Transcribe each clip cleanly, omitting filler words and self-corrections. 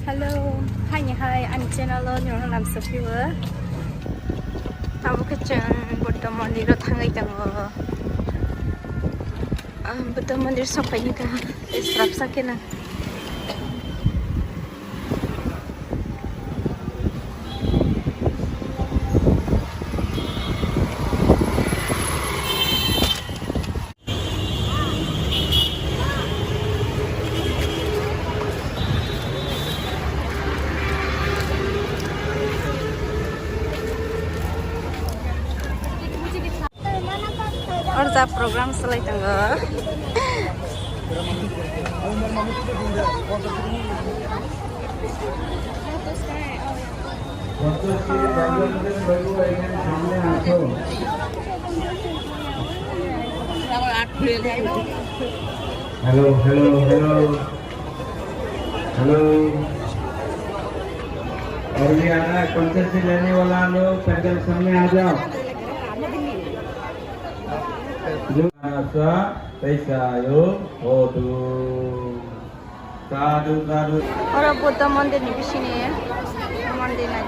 Hello, hai nhỉ hai anh channel lớn nhiều hơn làm sập viewer. Tao cái chân Buddha Mandir thang ấy chẳng Buddha Mandir sampai ni kah strap sakit na. और जा programme सलाई तंग hello hello hello hello और भी आना concession लेने वाला लोग पैदल सामने आ जाओ पैसा यो फोटो साधु साधु और बुद्ध मंदिर ni bisini मंदिर ना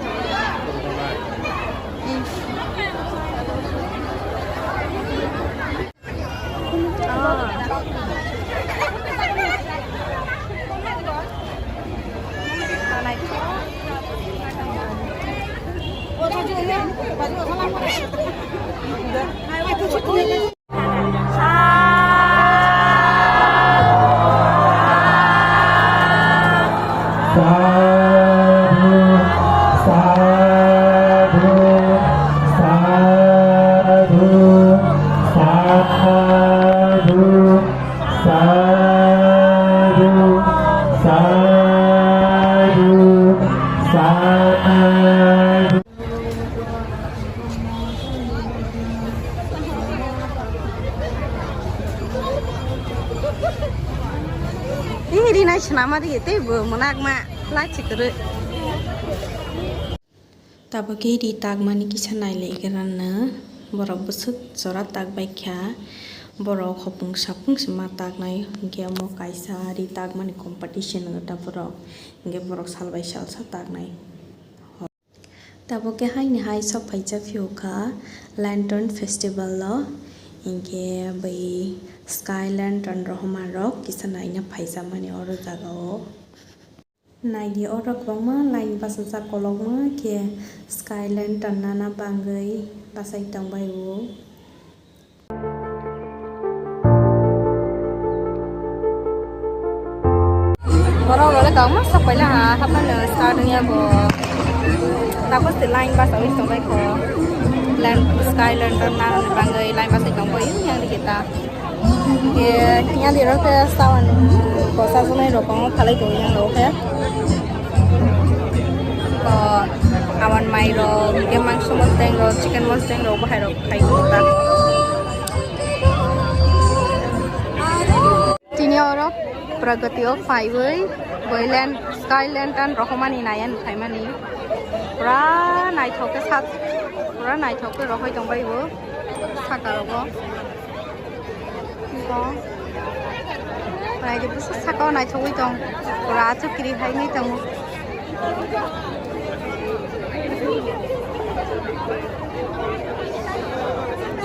ini naik senama di itu menak mak lacik terus. Tapi di tagmani kisah naik kerana borok besut sorat tag baik ya borok hopung sapung sematag naik dia mau kaisa di tagmani competition ngata borok dia borok salbai salsa tag naik. Tapi hai ni hai sok baca view lantern festival lo inge bai skyland dan rohman rock kisah naiknya paisa mani orang jago. Naik di orang koma lain pasal sekolah mah ke skyland dan nana banggai pasal itang bayu. Orang orang kau mah sampai lah apa nih startnya bo. Tapi selain pasal itang bayu land skyland dan nana banggai lain pasal itang bayu yang di kita. Yang di roke sawan kosa sungai rokong palai tu yang roke. Awan mai ro, dia mangsa mustang ro, chicken mustang ro, bahaya ro, kai kita. Tini orang pragati ok five, Boyland, Skyland dan Rohmani nayan kai mani. Pura naik thoke sat, pura naik thoke rohoi tong bayi bo, sakar bo. Naik itu sakar naik thoke tong, pura tu kiri hai ni tong.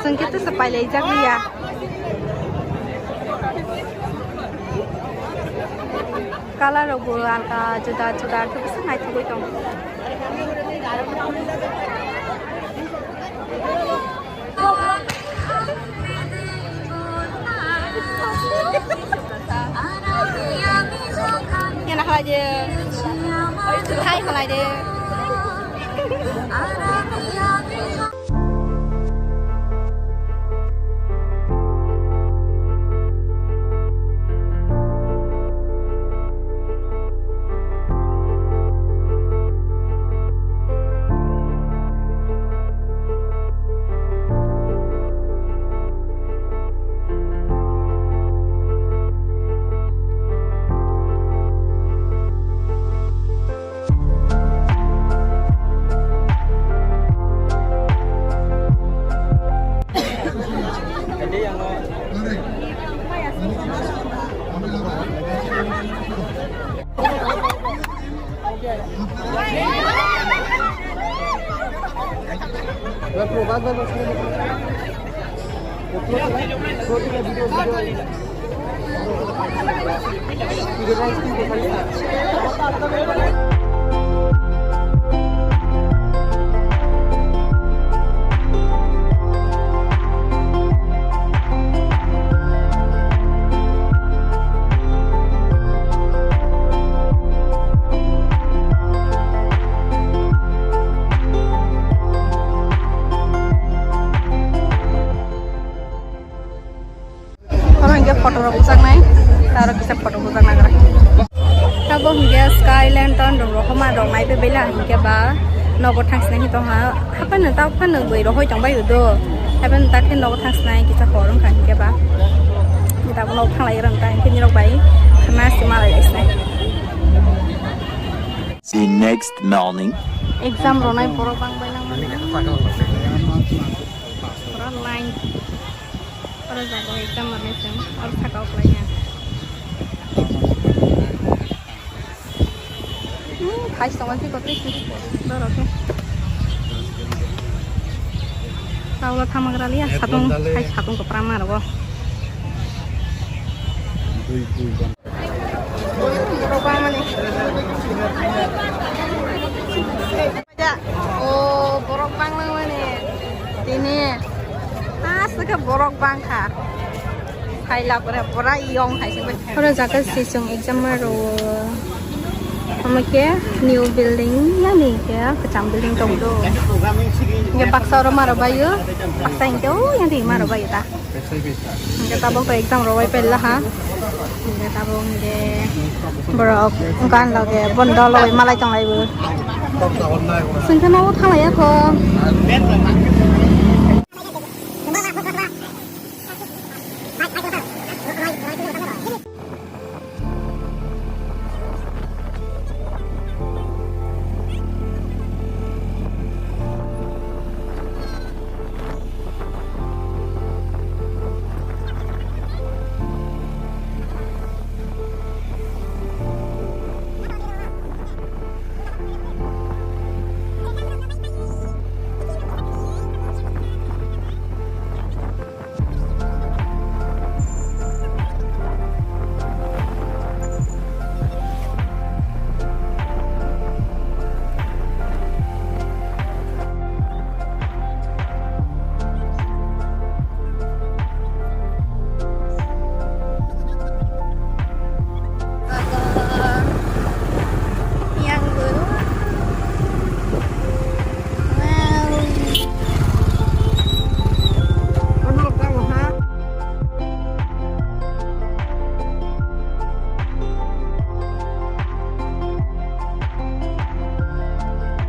Sengkit tu sampai lejak dia. Kalau robulan ka juda tu bisa naik tu itu. Yang nak aja. Hai kalau aja. Photo रोक नहीं तार किसे photo बुझा ना करा तब Hinge Skyland ton रोहमा दो माइ पे बेला हिंगे बा नगो थांस नहीं तो हा हापन ता फन गई रो होय चंबाय दो हापन ता के नगो थांस नहीं किसा खरम खा हिंगे बा ता बनो थांलाय रंग ता हिंगे निरक बाई खना सिमा लाइस नहीं The next morning. एग्जाम रोनाय बरो बांग बायलां बरो लाइन और जागो एग्जाम मरने से और थकाव लाइया खाई समझ भी करते हैं दो रखे तावला थमगरा लिया सातों खाई सातों को प्रामा रहो बरोबा माने ओ borok bang lang mana ini asal borok bang kah hai lah pura iong hai sih kalau jaga sesung exam baru Amaknya new building ya nih ya kecam building tunggu ya paksa orang marah bayu paksa yang jauh yang di marah bayu ta kita tabung ke exam rawai pelah ha kita tabung de borok kan lagi bondol lagi malai cang lagiซึ่งถ้าน้องทางไหนอะก็